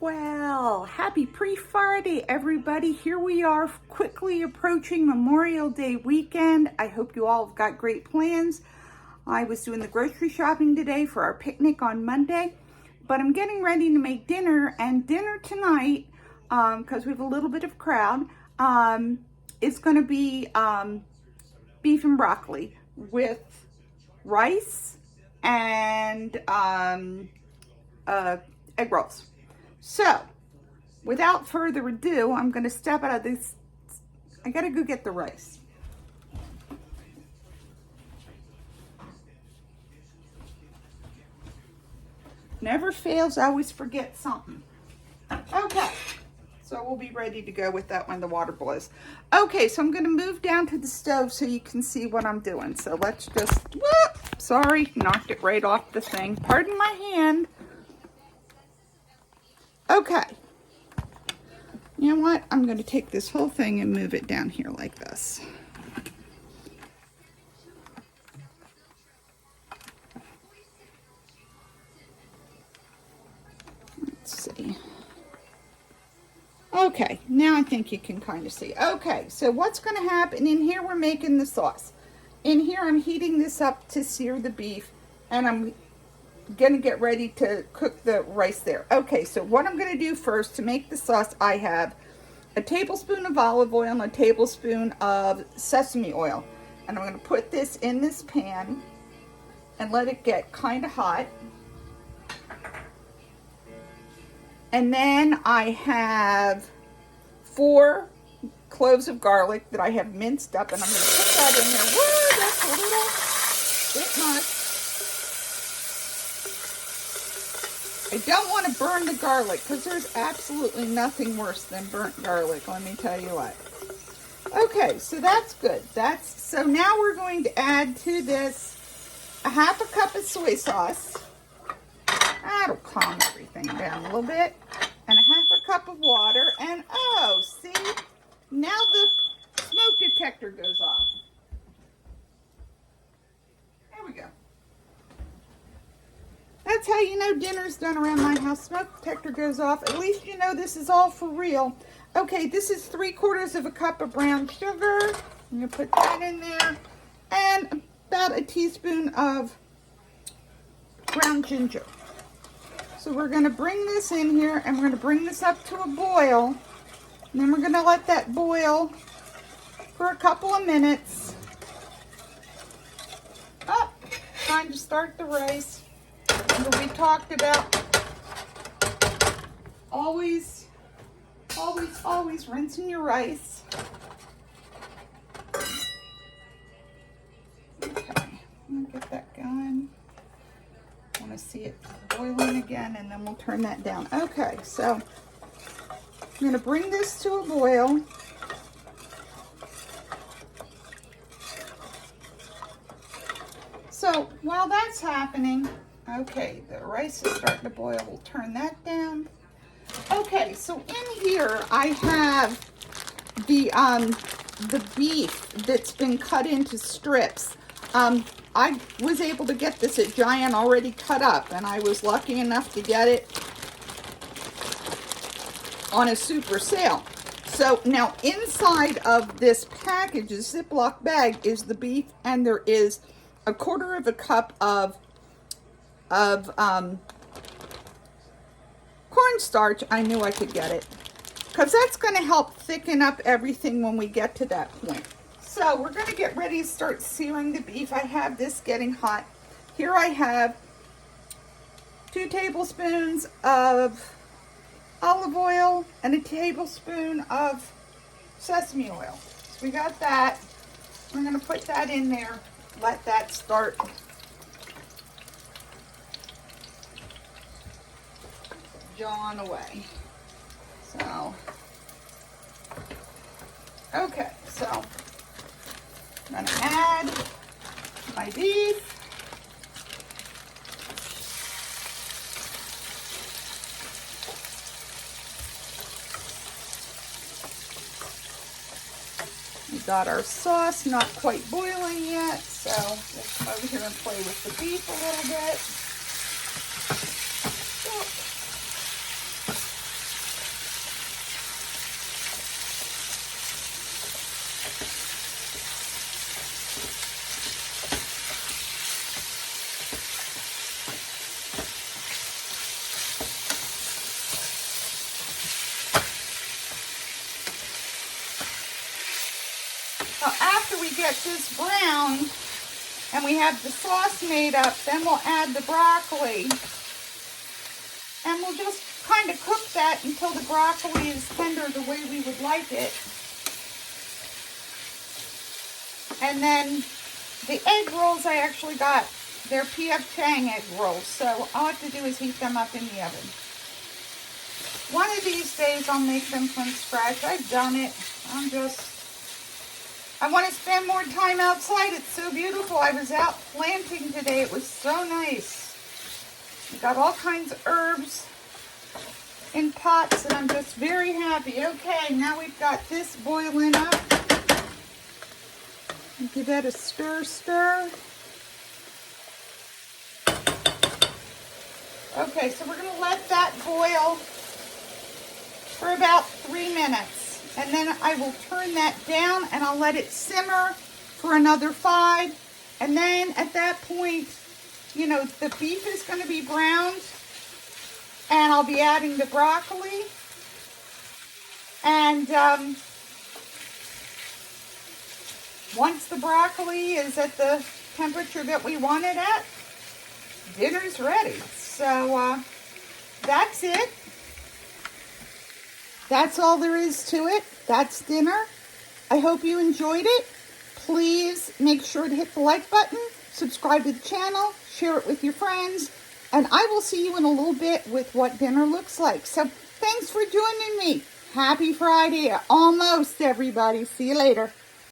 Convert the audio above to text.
Well, happy pre-Friday, everybody. Here we are quickly approaching Memorial Day weekend. I hope you all have got great plans. I was doing the grocery shopping today for our picnic on Monday, but I'm getting ready to make dinner, and dinner tonight, because we have a little bit of crowd, is going to be beef and broccoli with rice and egg rolls. So, without further ado, I'm going to step out of this. I got to go get the rice. Never fails, I always forget something. Okay, so we'll be ready to go with that when the water boils. Okay, so I'm going to move down to the stove so you can see what I'm doing. So let's just, whoop, sorry, knocked it right off the thing. Pardon my hand. Okay. You know what? I'm going to take this whole thing and move it down here like this. Let's see. Okay, now I think you can kind of see. Okay, so what's going to happen in here, we're making the sauce. In here, I'm heating this up to sear the beef, and I'm going to get ready to cook the rice there. Okay, so what I'm going to do first to make the sauce, I have a tablespoon of olive oil and a tablespoon of sesame oil. And I'm going to put this in this pan and let it get kind of hot. And then I have 4 cloves of garlic that I have minced up, and I'm going to put that in there. Whoa, that's a little bit much. I don't want to burn the garlic because there's absolutely nothing worse than burnt garlic, let me tell you what. Okay, so that's good. So now we're going to add to this a 1/2 cup of soy sauce. That'll calm everything down a little bit. And a 1/2 cup of water. And oh, see, now the smoke detector goes off. There we go. That's how you know dinner's done around my house. Smoke detector goes off. At least you know this is all for real. Okay, this is 3/4 cup of brown sugar. I'm going to put that in there. And about a teaspoon of ground ginger. So we're going to bring this in here, and we're going to bring this up to a boil. And then we're going to let that boil for a couple of minutes. Oh, time to start the rice. We talked about always rinsing your rice. Okay, I'm gonna get that going. I want to see it boiling again, and then we'll turn that down. Okay, so I'm gonna bring this to a boil. So while that's happening, okay, the rice is starting to boil. We'll turn that down. Okay, so in here I have the beef that's been cut into strips. I was able to get this at Giant already cut up, and I was lucky enough to get it on a super sale. So now inside of this package, this Ziploc bag, is the beef, and there is a 1/4 cup of cornstarch. I knew I could get it because that's going to help thicken up everything when we get to that point. So we're going to get ready to start searing the beef. I have this getting hot. Here I have 2 tablespoons of olive oil and a tablespoon of sesame oil. So we got that. We're going to put that in there. Let that start jawing away. So, okay, so I'm going to add my beef. We got our sauce, not quite boiling yet, so let's come over here and play with the beef a little bit. we get this brown and we have the sauce made up, then we'll add the broccoli. And we'll just kind of cook that until the broccoli is tender the way we would like it. And then the egg rolls, I actually got their P.F. Chang egg rolls. So all I have to do is heat them up in the oven. One of these days I'll make them from scratch. I've done it. I want to spend more time outside. It's so beautiful. I was out planting today. It was so nice. We got all kinds of herbs in pots, and I'm just very happy. Okay, now we've got this boiling up. Give that a stir. Okay, so we're going to let that boil for about 3 minutes. And then I will turn that down and I'll let it simmer for another 5. And then at that point, you know, the beef is going to be browned. And I'll be adding the broccoli. And once the broccoli is at the temperature that we want it at, dinner's ready. So that's it. That's all there is to it. That's dinner. I hope you enjoyed it. Please make sure to hit the like button, subscribe to the channel, share it with your friends, and I will see you in a little bit with what dinner looks like. So thanks for joining me. Happy Friday. Almost, everybody. See you later.